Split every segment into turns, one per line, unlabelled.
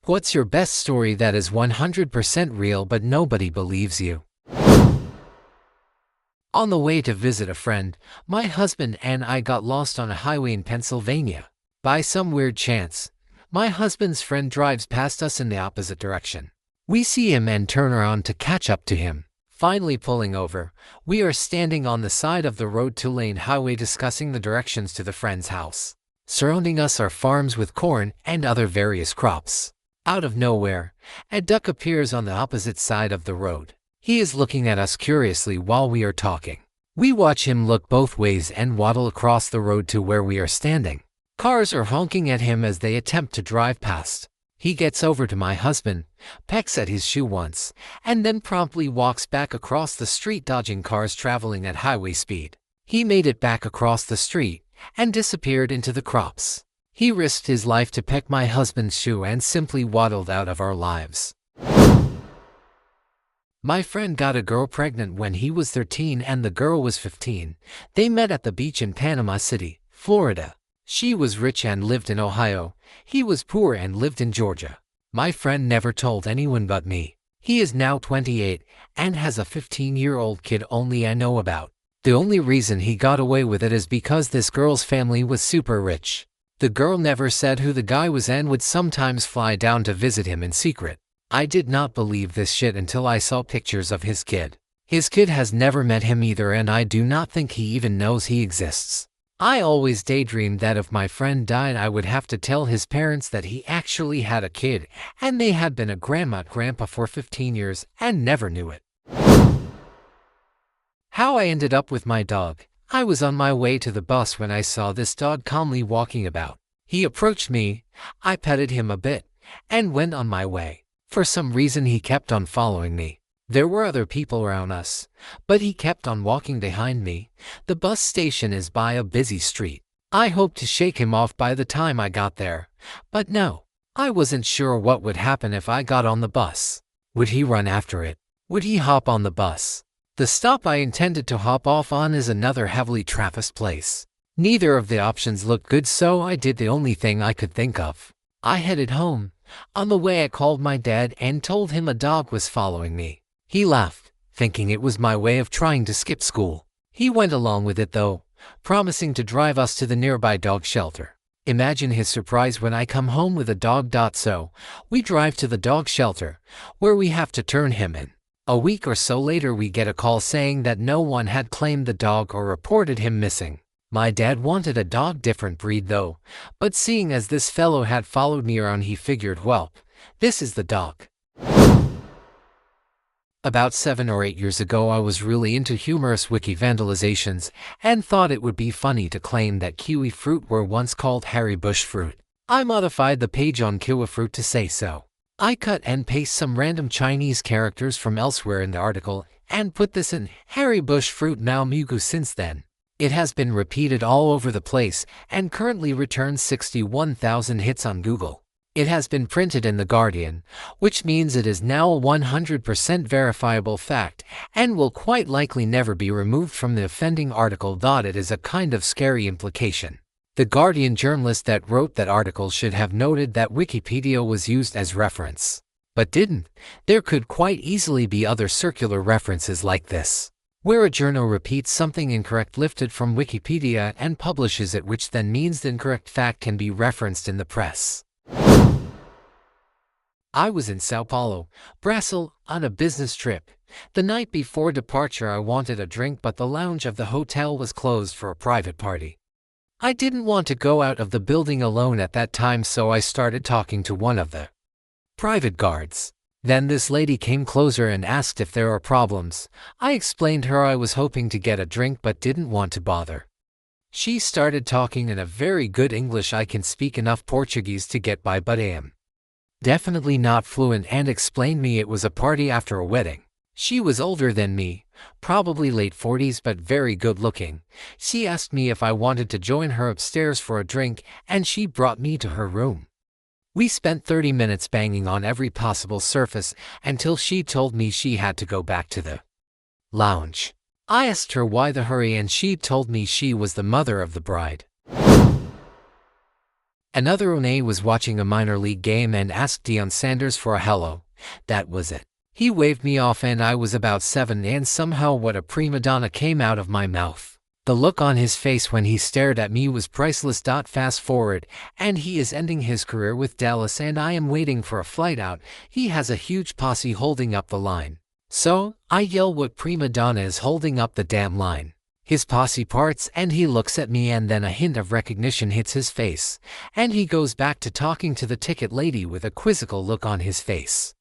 What's your best story that is 100% real but nobody believes you? On the way to visit a friend, my husband and I got lost on a highway in Pennsylvania. By some weird chance, my husband's friend drives past us in the opposite direction. We see him and turn around to catch up to him. Finally pulling over, we are standing on the side of the road two-lane highway discussing the directions to the friend's house. Surrounding us are farms with corn and other various crops. Out of nowhere, a duck appears on the opposite side of the road. He is looking at us curiously while we are talking. We watch him look both ways and waddle across the road to where we are standing. Cars are honking at him as they attempt to drive past. He gets over to my husband, pecks at his shoe once, and then promptly walks back across the street dodging cars traveling at highway speed. He made it back across the street and disappeared into the crops. He risked his life to peck my husband's shoe and simply waddled out of our lives. My friend got a girl pregnant when he was 13 and the girl was 15. They met at the beach in Panama City, Florida. She was rich and lived in Ohio. He was poor and lived in Georgia. My friend never told anyone but me. He is now 28 and has a 15-year-old kid only I know about. The only reason he got away with it is because this girl's family was super rich. The girl never said who the guy was and would sometimes fly down to visit him in secret. I did not believe this shit until I saw pictures of his kid. His kid has never met him either and I do not think he even knows he exists. I always daydreamed that if my friend died I would have to tell his parents that he actually had a kid and they had been a grandma and grandpa for 15 years and never knew it. How I ended up with my dog. I was on my way to the bus when I saw this dog calmly walking about. He approached me, I petted him a bit, and went on my way. For some reason he kept on following me. There were other people around us, but he kept on walking behind me. The bus station is by a busy street. I hoped to shake him off by the time I got there, but no. I wasn't sure what would happen if I got on the bus. Would he run after it? Would he hop on the bus? The stop I intended to hop off on is another heavily trafficked place. Neither of the options looked good, so I did the only thing I could think of. I headed home. On the way I called my dad and told him a dog was following me. He laughed, thinking it was my way of trying to skip school. He went along with it though, promising to drive us to the nearby dog shelter. Imagine his surprise when I come home with a dog. So, we drive to the dog shelter, where we have to turn him in. A week or so later we get a call saying that no one had claimed the dog or reported him missing. My dad wanted a dog different breed though, but seeing as this fellow had followed me around he figured, well, this is the dog. About 7 or 8 years ago I was really into humorous wiki vandalizations and thought it would be funny to claim that kiwi fruit were once called Harry Bush fruit. I modified the page on kiwi fruit to say so. I cut and paste some random Chinese characters from elsewhere in the article and put this in Harry Bush fruit now Mugu. Since then, it has been repeated all over the place and currently returns 61,000 hits on Google. It has been printed in The Guardian, which means it is now a 100% verifiable fact and will quite likely never be removed from the offending article. It is a kind of scary implication. The Guardian journalist that wrote that article should have noted that Wikipedia was used as reference, but didn't. There could quite easily be other circular references like this, where a journal repeats something incorrect lifted from Wikipedia and publishes it, which then means the incorrect fact can be referenced in the press. I was in Sao Paulo, Brazil, on a business trip. The night before departure I wanted a drink, but the lounge of the hotel was closed for a private party. I didn't want to go out of the building alone at that time, so I started talking to one of the private guards. Then this lady came closer and asked if there are problems. I explained her I was hoping to get a drink but didn't want to bother. She started talking in a very good English. I can speak enough Portuguese to get by, but am definitely not fluent, and explained me it was a party after a wedding. She was older than me, probably late 40s, but very good looking. She asked me if I wanted to join her upstairs for a drink, and she brought me to her room. We spent 30 minutes banging on every possible surface until she told me she had to go back to the lounge. I asked her why the hurry, and she told me she was the mother of the bride. Another One was watching a minor league game and asked Deion Sanders for a hello. That was it. He waved me off and I was about 7 and somehow what a prima donna came out of my mouth. The look on his face when he stared at me was priceless. Fast forward, and he is ending his career with Dallas and I am waiting for a flight out. He has a huge posse holding up the line. So, I yell what prima donna is holding up the damn line. His posse parts and he looks at me and then a hint of recognition hits his face, and he goes back to talking to the ticket lady with a quizzical look on his face.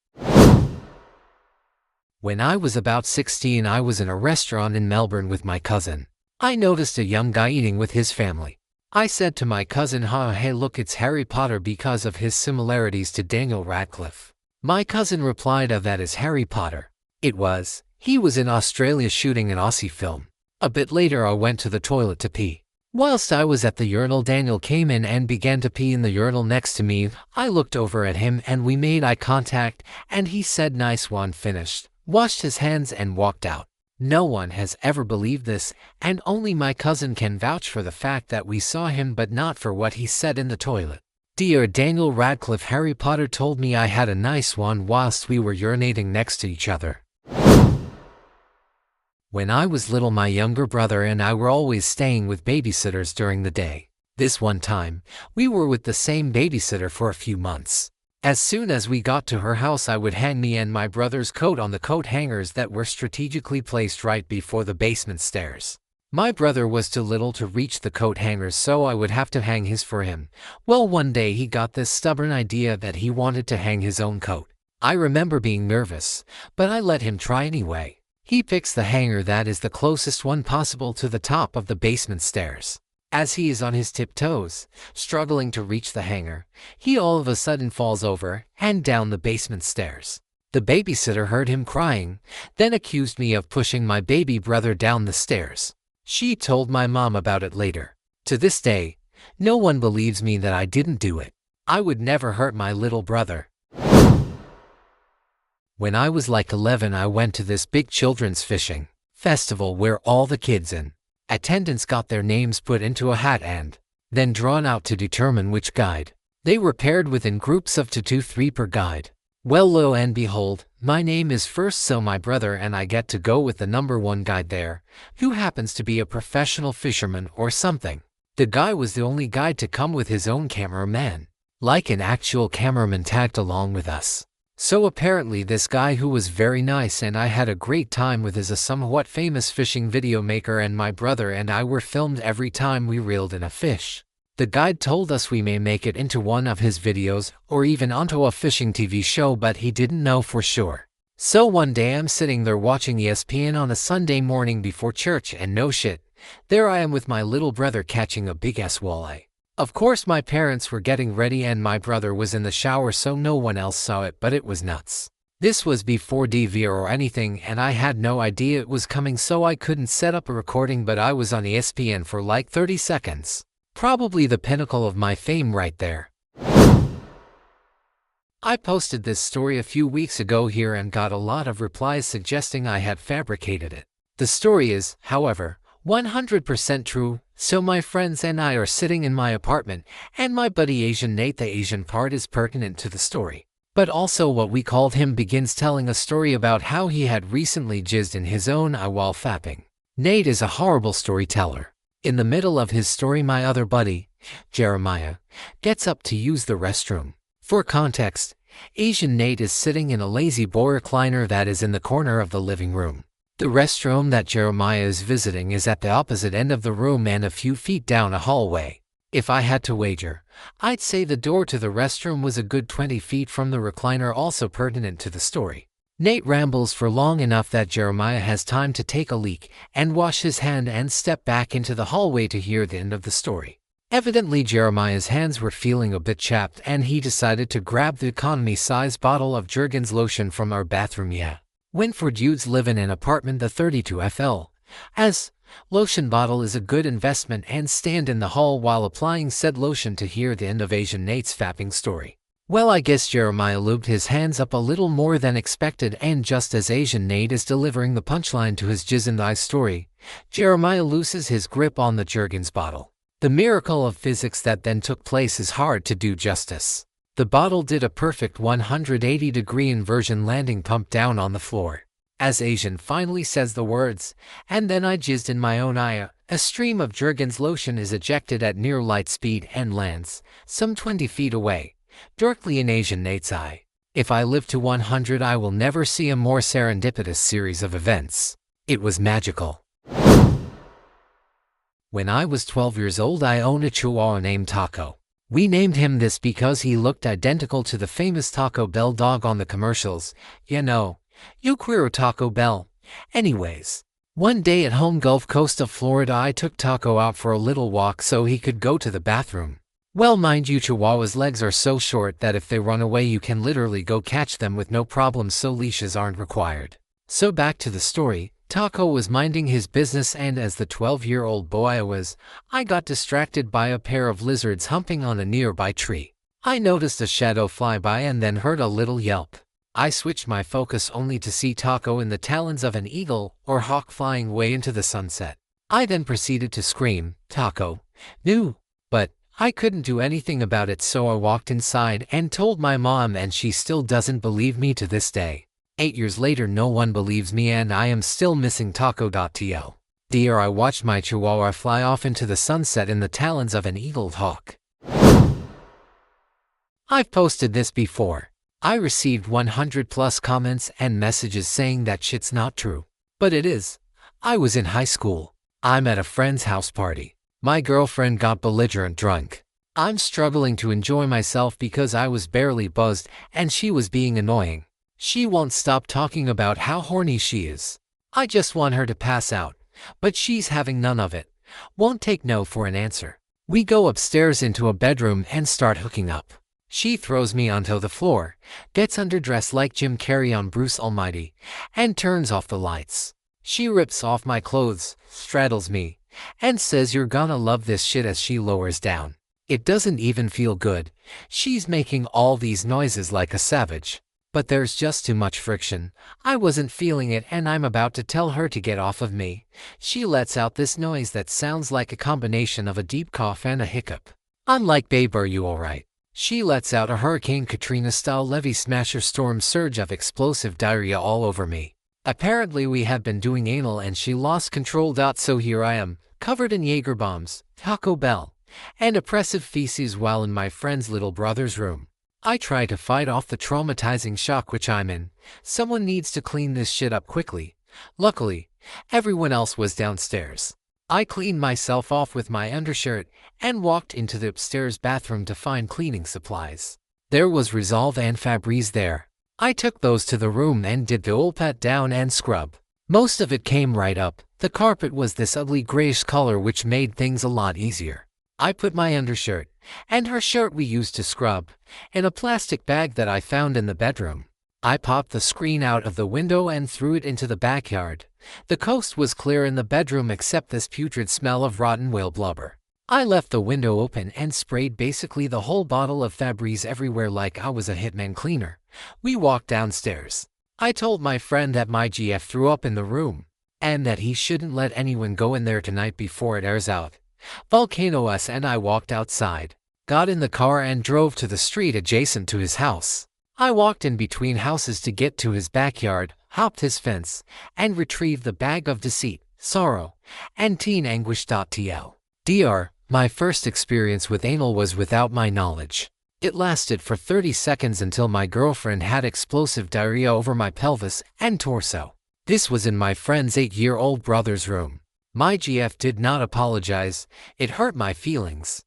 When I was about 16, I was in a restaurant in Melbourne with my cousin. I noticed a young guy eating with his family. I said to my cousin, hey look, it's Harry Potter because of his similarities to Daniel Radcliffe. My cousin replied, that is Harry Potter. It was. He was in Australia shooting an Aussie film. A bit later I went to the toilet to pee. Whilst I was at the urinal, Daniel came in and began to pee in the urinal next to me. I looked over at him and we made eye contact and he said nice one, finished, washed his hands and walked out. No one has ever believed this, and only my cousin can vouch for the fact that we saw him but not for what he said in the toilet. Dear Daniel Radcliffe, Harry Potter told me I had a nice one whilst we were urinating next to each other. When I was little, my younger brother and I were always staying with babysitters during the day. This one time, we were with the same babysitter for a few months. As soon as we got to her house, I would hang me and my brother's coat on the coat hangers that were strategically placed right before the basement stairs. My brother was too little to reach the coat hangers, so I would have to hang his for him. Well, one day he got this stubborn idea that he wanted to hang his own coat. I remember being nervous, but I let him try anyway. He picks the hanger that is the closest one possible to the top of the basement stairs. As he is on his tiptoes, struggling to reach the hanger, he all of a sudden falls over and down the basement stairs. The babysitter heard him crying, then accused me of pushing my baby brother down the stairs. She told my mom about it later. To this day, no one believes me that I didn't do it. I would never hurt my little brother. When I was like 11, I went to this big children's fishing festival where all the kids in attendance got their names put into a hat and then drawn out to determine which guide. They were paired within groups of 2 to 3 per guide. Well, lo and behold, my name is first, so my brother and I get to go with the number 1 guide there, who happens to be a professional fisherman or something. The guy was the only guide to come with his own cameraman, like an actual cameraman tagged along with us. So apparently this guy, who was very nice and I had a great time with, is a somewhat famous fishing video maker, and my brother and I were filmed every time we reeled in a fish. The guide told us we may make it into one of his videos or even onto a fishing TV show, but he didn't know for sure. So one day I'm sitting there watching ESPN on a Sunday morning before church, and no shit, there I am with my little brother catching a big-ass walleye. Of course my parents were getting ready and my brother was in the shower, so no one else saw it, but it was nuts. This was before DVR or anything and I had no idea it was coming, so I couldn't set up a recording, but I was on ESPN for like 30 seconds. Probably the pinnacle of my fame right there. I posted this story a few weeks ago here and got a lot of replies suggesting I had fabricated it. The story is, however, 100% true. So my friends and I are sitting in my apartment, and my buddy Asian Nate, the Asian part is pertinent to the story, but also what we called him, begins telling a story about how he had recently jizzed in his own eye while fapping. Nate is a horrible storyteller. In the middle of his story, my other buddy, Jeremiah, gets up to use the restroom. For context, Asian Nate is sitting in a lazy boy recliner that is in the corner of the living room. The restroom that Jeremiah is visiting is at the opposite end of the room and a few feet down a hallway. If I had to wager, I'd say the door to the restroom was a good 20 feet from the recliner, also pertinent to the story. Nate rambles for long enough that Jeremiah has time to take a leak and wash his hand and step back into the hallway to hear the end of the story. Evidently Jeremiah's hands were feeling a bit chapped and he decided to grab the economy-size bottle of Jergens lotion from our bathroom. When for dudes live in an apartment, the 32 FL as lotion bottle is a good investment, and stand in the hall while applying said lotion to hear the end of Asian Nate's fapping story. Well, I guess Jeremiah lubed his hands up a little more than expected, and just as Asian Nate is delivering the punchline to his jizz in the eye story, Jeremiah loses his grip on the Jergens bottle. The miracle of physics that then took place is hard to do justice. The bottle did a perfect 180-degree inversion landing pump down on the floor. As Asian finally says the words, "And then I jizzed in my own eye," a stream of Jergens lotion is ejected at near light speed and lands, some 20 feet away, directly in Asian Nate's eye. If I live to 100, I will never see a more serendipitous series of events. It was magical. When I was 12 years old, I owned a Chihuahua named Taco. We named him this because he looked identical to the famous Taco Bell dog on the commercials. You know, Yo quiero Taco Bell. Anyways, one day at home Gulf Coast of Florida, I took Taco out for a little walk so he could go to the bathroom. Well, mind you, Chihuahua's legs are so short that if they run away you can literally go catch them with no problem, so leashes aren't required. So back to the story. Taco was minding his business, and as the 12-year-old boy I got distracted by a pair of lizards humping on a nearby tree. I noticed a shadow fly by and then heard a little yelp. I switched my focus only to see Taco in the talons of an eagle or hawk flying way into the sunset. I then proceeded to scream, "Taco, no!" But I couldn't do anything about it, so I walked inside and told my mom, and she still doesn't believe me to this day. 8 years later, no one believes me, and I am still missing Taco.to. Dear, I watched my Chihuahua fly off into the sunset in the talons of an eagled hawk. I've posted this before. I received 100+ comments and messages saying that shit's not true. But it is. I was in high school. I'm at a friend's house party. My girlfriend got belligerent drunk. I'm struggling to enjoy myself because I was barely buzzed and she was being annoying. She won't stop talking about how horny she is. I just want her to pass out, but she's having none of it. Won't take no for an answer. We go upstairs into a bedroom and start hooking up. She throws me onto the floor, gets underdressed like Jim Carrey on Bruce Almighty, and turns off the lights. She rips off my clothes, straddles me, and says, "You're gonna love this shit," as she lowers down. It doesn't even feel good. She's making all these noises like a savage. But there's just too much friction. I wasn't feeling it, and I'm about to tell her to get off of me. She lets out this noise that sounds like a combination of a deep cough and a hiccup. I'm like, "Babe, are you alright?" She lets out a Hurricane Katrina-style levee smasher storm surge of explosive diarrhea all over me. Apparently we had been doing anal and she lost control. So here I am, covered in Jaeger bombs, Taco Bell, and oppressive feces while in my friend's little brother's room. I try to fight off the traumatizing shock which I'm in. Someone needs to clean this shit up quickly. Luckily, everyone else was downstairs. I cleaned myself off with my undershirt and walked into the upstairs bathroom to find cleaning supplies. There was Resolve and Febreze there. I took those to the room and did the old pat down and scrub. Most of it came right up. The carpet was this ugly grayish color which made things a lot easier. I put my undershirt, and her shirt we used to scrub, in a plastic bag that I found in the bedroom. I popped the screen out of the window and threw it into the backyard. The coast was clear in the bedroom except this putrid smell of rotten whale blubber. I left the window open and sprayed basically the whole bottle of Febreze everywhere like I was a hitman cleaner. We walked downstairs. I told my friend that my GF threw up in the room, and that he shouldn't let anyone go in there tonight before it airs out. Volcano S and I walked outside, got in the car and drove to the street adjacent to his house. I walked in between houses to get to his backyard, hopped his fence, and retrieved the bag of deceit, sorrow, and teen anguish.tl. Dr. My first experience with anal was without my knowledge. It lasted for 30 seconds until my girlfriend had explosive diarrhea over my pelvis and torso. This was in my friend's 8-year-old brother's room. My GF did not apologize. It hurt my feelings.